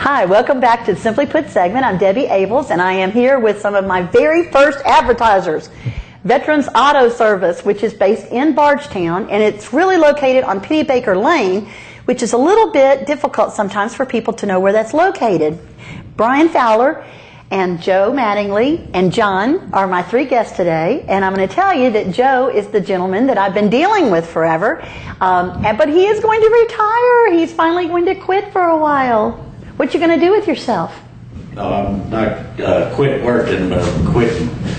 Hi, welcome back to the Simply Put segment. I'm Debbie Abels, and I am here with some of my very first advertisers. Veterans Auto Service, which is based in Bardstown, and it's really located on Pennybaker Lane, which is a little bit difficult sometimes for people to know where that's located. Brian Fowler and Joe Mattingly and John are my three guests today, and I'm going to tell you that Joe is the gentleman that I've been dealing with forever, but he is going to retire. He's finally going to quit for a while. What you going to do with yourself? Not quit working, but quit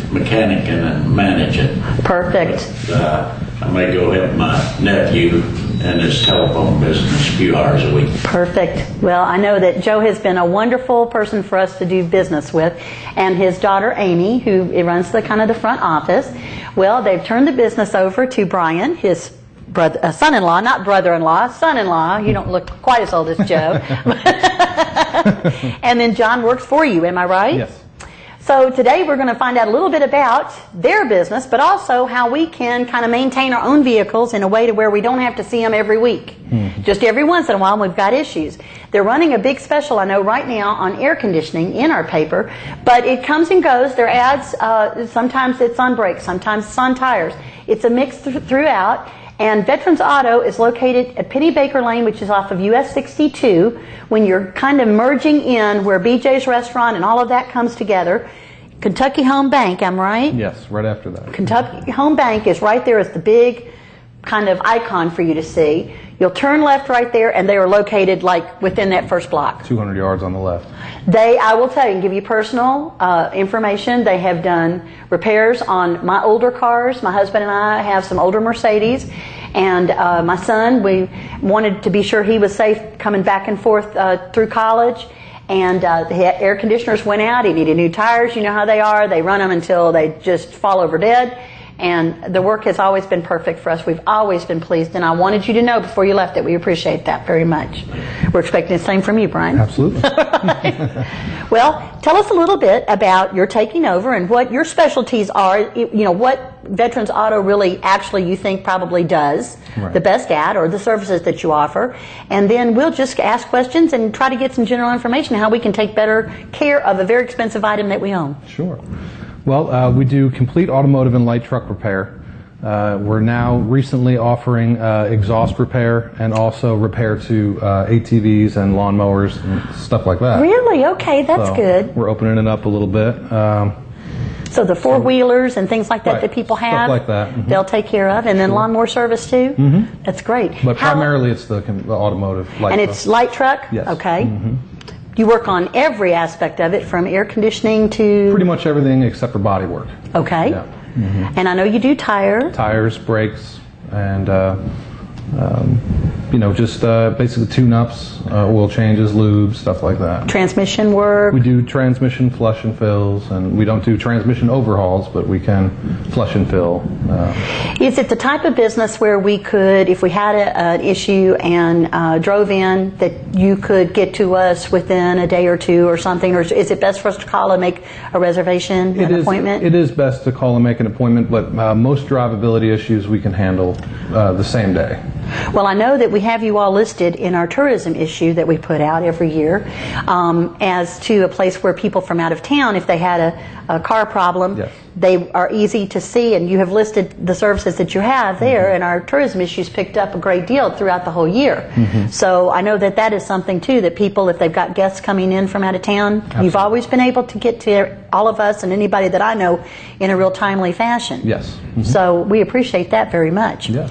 mechanicking and managing. Perfect. But, I may go help my nephew in his telephone business a few hours a week. Perfect. Well, I know that Joe has been a wonderful person for us to do business with, and his daughter Amy, who runs the kind of the front office. Well, they've turned the business over to Brian, his brother, son-in-law, not brother-in-law, son-in-law. You don't look quite as old as Joe. And then John works for you, am I right? Yes. So today we're going to find out a little bit about their business, but also how we can kind of maintain our own vehicles in a way to where we don't have to see them every week. Just every once in a while we've got issues. They're running a big special, I know, right now on air conditioning in our paper, but it comes and goes. Their ads, sometimes it's on brakes, sometimes it's on tires. It's a mix throughout. And Veterans Auto is located at Pennybaker Lane, which is off of US 62, when you're kind of merging in where BJ's Restaurant and all of that comes together. Kentucky Home Bank, I'm right? Yes, right after that. Kentucky Home Bank is right there as the big kind of icon for you to see. You'll turn left right there, and they are located like within that first block. 200 yards on the left. I will tell you, and give you personal information. They have done repairs on my older cars. My husband and I have some older Mercedes. And my son, we wanted to be sure he was safe coming back and forth through college. And the air conditioners went out. He needed new tires. You know how they are. They run them until they just fall over dead. And the work has always been perfect for us. We've always been pleased. And I wanted you to know before you left that we appreciate that very much. We're expecting the same from you, Brian. Absolutely. Well, tell us a little bit about your taking over and what your specialties are. You know, what Veterans Auto really actually you think probably does the best at, or the services that you offer. And then we'll just ask questions and try to get some general information how we can take better care of a very expensive item that we own. Sure. Well, we do complete automotive and light truck repair. We're now recently offering exhaust repair and also repair to ATVs and lawnmowers and stuff like that. Really? Okay, that's good. We're opening it up a little bit. So the four-wheelers and things like that that people have, stuff like that. They'll take care of. And then lawnmower service too? That's great. But primarily it's the automotive light and truck. it's light truck? Yes. Okay. You work on every aspect of it, from air conditioning to... Pretty much everything except for body work. Okay. Yeah. And I know you do tires, brakes, and just basically tune-ups, oil changes, lubes, stuff like that. Transmission work. We do transmission flush and fills, and we don't do transmission overhauls, but we can flush and fill. Is it the type of business where we could, if we had an issue and drove in, that you could get to us within a day or two or something, or is it best for us to call and make a reservation, appointment? It is best to call and make an appointment, but most drivability issues we can handle the same day. Well, I know that we have you all listed in our tourism issue that we put out every year as to a place where people from out of town, if they had a car problem, they are easy to see, and you have listed the services that you have there, and our tourism issues picked up a great deal throughout the whole year. So I know that that is something, too, that people, if they've got guests coming in from out of town, you've always been able to get to all of us and anybody that I know in a real timely fashion. Yes. So we appreciate that very much. Yeah.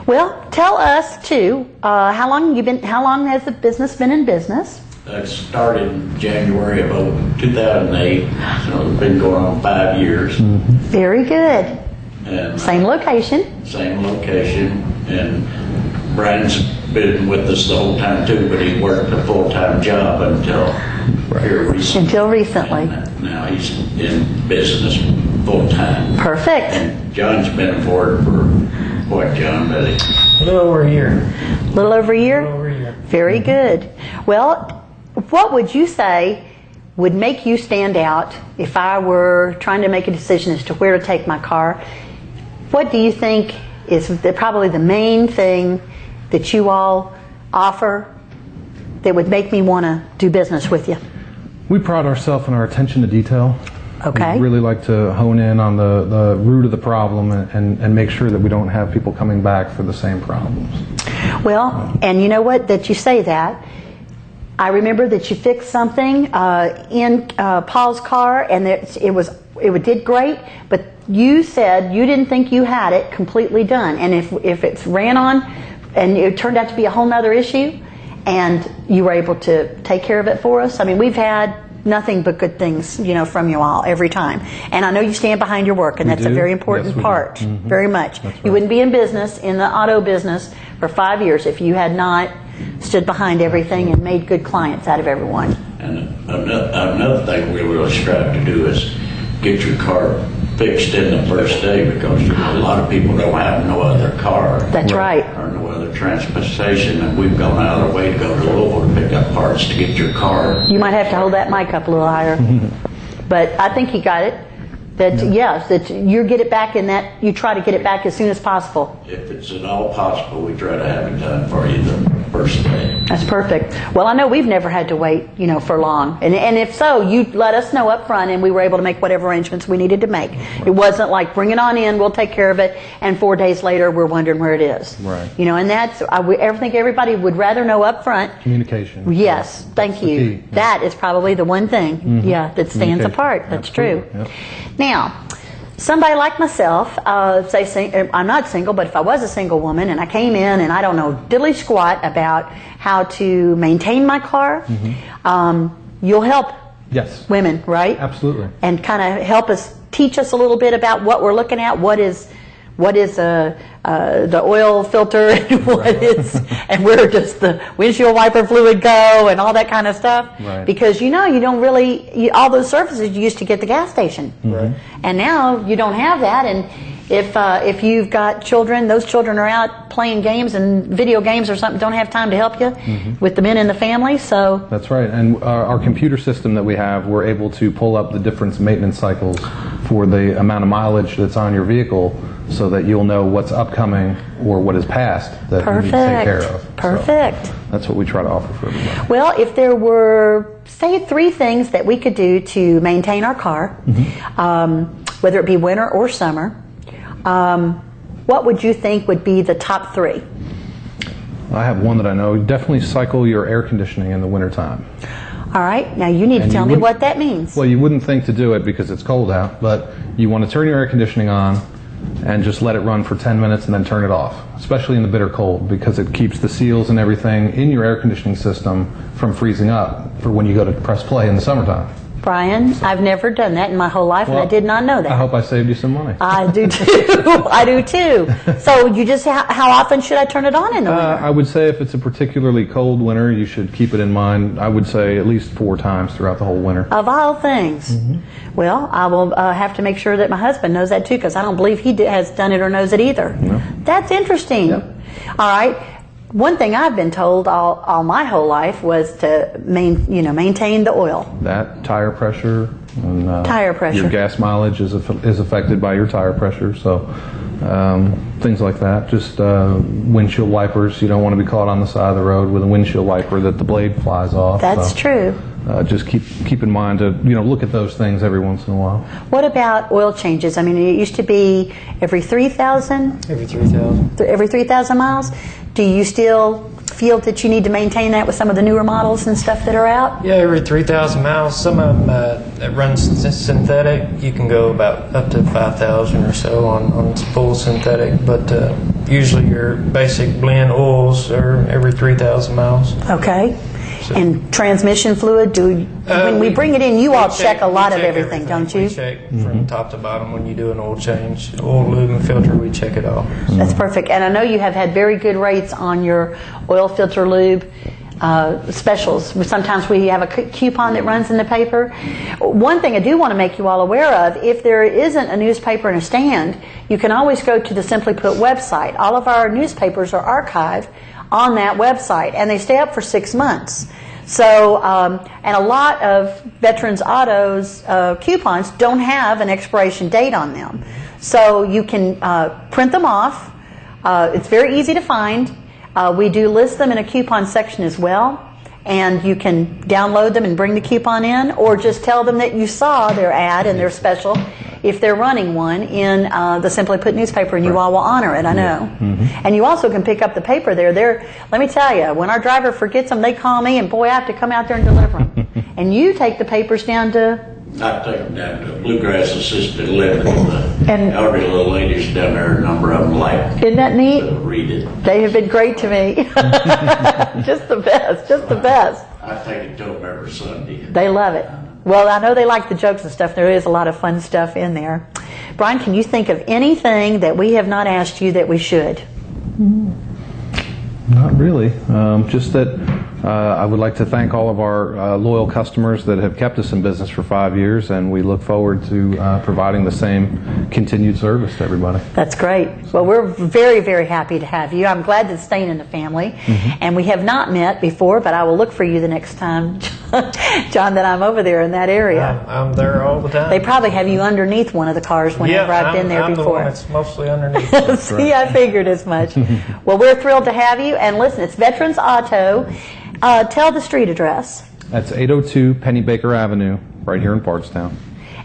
Well, tell us too. How long has the business been in business? It started in January of 2008, so it's been going on 5 years. Very good. And same location. Same location, and Brian's been with us the whole time too, but he worked a full-time job until here recently. Until recently. And now he's in business full-time. Perfect. And John's been aboard for what, John? A little over a year. A little over a year? A little over a year. Very good. Well, what would you say would make you stand out if I were trying to make a decision as to where to take my car? What do you think is probably the main thing that you all offer that would make me want to do business with you? We pride ourselves in our attention to detail. Okay. We really like to hone in on the root of the problem and make sure that we don't have people coming back for the same problems. Well, and you know what, that you say that. I remember that you fixed something in Paul's car, and it did great, but you said you didn't think you had it completely done. And if it's ran on and it turned out to be a whole nother issue, and you were able to take care of it for us, I mean, we've had nothing but good things, from you all every time. And I know you stand behind your work, and that's a very important part, very much. That's right. You wouldn't be in business, in the auto business, for 5 years if you had not stood behind everything and made good clients out of everyone. And another thing we really strive to do is get your car fixed in the first day, because a lot of people don't have no other car. That's right. Or no other transportation, and we've gone out of our way to go to Louisville to pick up parts to get your car. You might have to hold that mic up a little higher. But I think you got it. That yes, that you get it back in that you try to get it back as soon as possible. If it's at all possible, we try to have it done for you the first day. That's perfect. Well, I know we've never had to wait, for long. And if so, you let us know up front, and we were able to make whatever arrangements we needed to make. It wasn't like, bring it on in, we'll take care of it, and 4 days later we're wondering where it is. Right. And that's, I think everybody would rather know up front. Communication. Yes, thank you. That is probably the one thing, that stands apart. That's Absolutely. true. Yep. Now, somebody like myself, I'm not single, but if I was a single woman and I came in and I don't know diddly squat about how to maintain my car, you'll help Yes. women, right? Absolutely. And kind of help us, teach us a little bit about what we're looking at, what is the oil filter, and and where does the windshield wiper fluid go, and all that kind of stuff. Right. Because you don't really, all those services you used to get at the gas station, and now you don't have that. And if you've got children, those children are out playing games and video games or something, don't have time to help you with the men in the family. So that's right. And our computer system that we have, we're able to pull up the different maintenance cycles for the amount of mileage that's on your vehicle, so that you'll know what's upcoming or what is past that you need to take care of. Perfect. So that's what we try to offer for everybody. Well, if there were, say, 3 things that we could do to maintain our car, whether it be winter or summer, what would you think would be the top 3? I have one that I know. Definitely cycle your air conditioning in the wintertime. All right. Now you need to tell me what that means. Well, you wouldn't think to do it because it's cold out, but you want to turn your air conditioning on and just let it run for 10 minutes and then turn it off, especially in the bitter cold, because it keeps the seals and everything in your air conditioning system from freezing up for when you go to press play in the summertime. Brian, I've never done that in my whole life, and I did not know that. I hope I saved you some money. I do too. I do too. So you just, how often should I turn it on in the winter? I would say if it's a particularly cold winter, you should keep it in mind. I would say at least 4 times throughout the whole winter. Of all things. Well, I will have to make sure that my husband knows that too, because I don't believe he has done it or knows it either. No. That's interesting. Yep. All right. One thing I've been told all my whole life was to maintain the oil. That, tire pressure, and Tire pressure. your gas mileage is affected by your tire pressure. So things like that. Just windshield wipers. You don't want to be caught on the side of the road with a windshield wiper that the blade flies off. That's true. Just keep in mind to look at those things every once in a while. What about oil changes? I mean, it used to be every 3,000? Every 3,000. Every 3,000 miles? Do you still feel that you need to maintain that with some of the newer models and stuff that are out? Yeah, every 3,000 miles. Some of them that run synthetic, you can go about up to 5,000 or so on full synthetic, but usually your basic blend oils are every 3,000 miles. Okay. And transmission fluid, when we bring it in, you all check a lot of everything, don't you? We check from top to bottom when you do an oil change. Oil, lube, and filter, we check it all. That's perfect. And I know you have had very good rates on your oil filter lube specials. Sometimes we have a coupon that runs in the paper. One thing I do want to make you all aware of, if there isn't a newspaper in a stand, you can always go to the Simply Put website. All of our newspapers are archived on that website, and they stay up for 6 months. So, and a lot of Veterans Autos coupons don't have an expiration date on them. So you can print them off. It's very easy to find. We do list them in a coupon section as well. and you can download them and bring the coupon in, or just tell them that you saw their ad and their special if they're running one in the Simply Put newspaper, and you all will honor it, I know. And you also can pick up the paper there. Let me tell you, when our driver forgets them, they call me, and boy, I have to come out there and deliver them. And you take the papers down to... I take them down to Bluegrass Assisted Living. And- The elderly little ladies down there, a number of them like Isn't that neat? to read it. They have been great to me. Just the best, just the best. I take it to them every Sunday. They love it. Well, I know they like the jokes and stuff. There is a lot of fun stuff in there. Brian, can you think of anything that we have not asked you that we should? Not really. Just that I would like to thank all of our loyal customers that have kept us in business for 5 years, and we look forward to providing the same continued service to everybody. That's great. Well, we're very, very happy to have you. I'm glad that's staying in the family. And we have not met before, but I will look for you the next time, John, that I'm over there in that area. I'm there all the time. They probably have you underneath one of the cars whenever I've been there I'm before. the one that's mostly underneath. See, I figured as much. Well, we're thrilled to have you. And listen, it's Veterans Auto. Tell the street address. That's 802 Pennybaker Avenue, right here in Bardstown.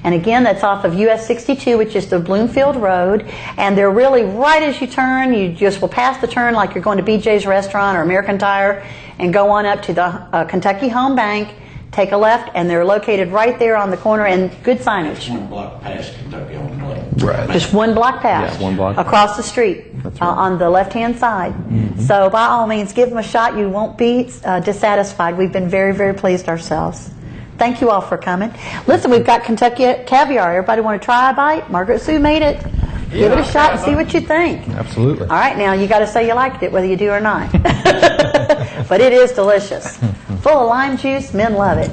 And again, that's off of US 62, which is the Bloomfield Road. And they're really right as you turn. You just will pass the turn like you're going to BJ's Restaurant or American Tire, and go on up to the Kentucky Home Bank. Take a left, and they're located right there on the corner, and good signage. 1 block past Kentucky on the left. Right. Just 1 block past. Yeah, 1 block. Across the street. That's right. On the left-hand side. So by all means, give them a shot. You won't be dissatisfied. We've been very, very pleased ourselves. Thank you all for coming. Listen, we've got Kentucky caviar. Everybody want to try a bite? Margaret Sue made it. Give it a shot and see what you think. Absolutely. All right, now you got to say you liked it, whether you do or not. But it is delicious. Full of lime juice, men love it.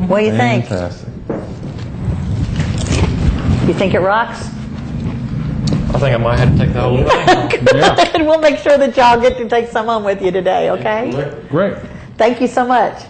What do you think? Fantastic. You think it rocks? I think I might have to take the whole thing. Yeah. And we'll make sure that y'all get to take some home with you today, okay? Great. Thank you so much.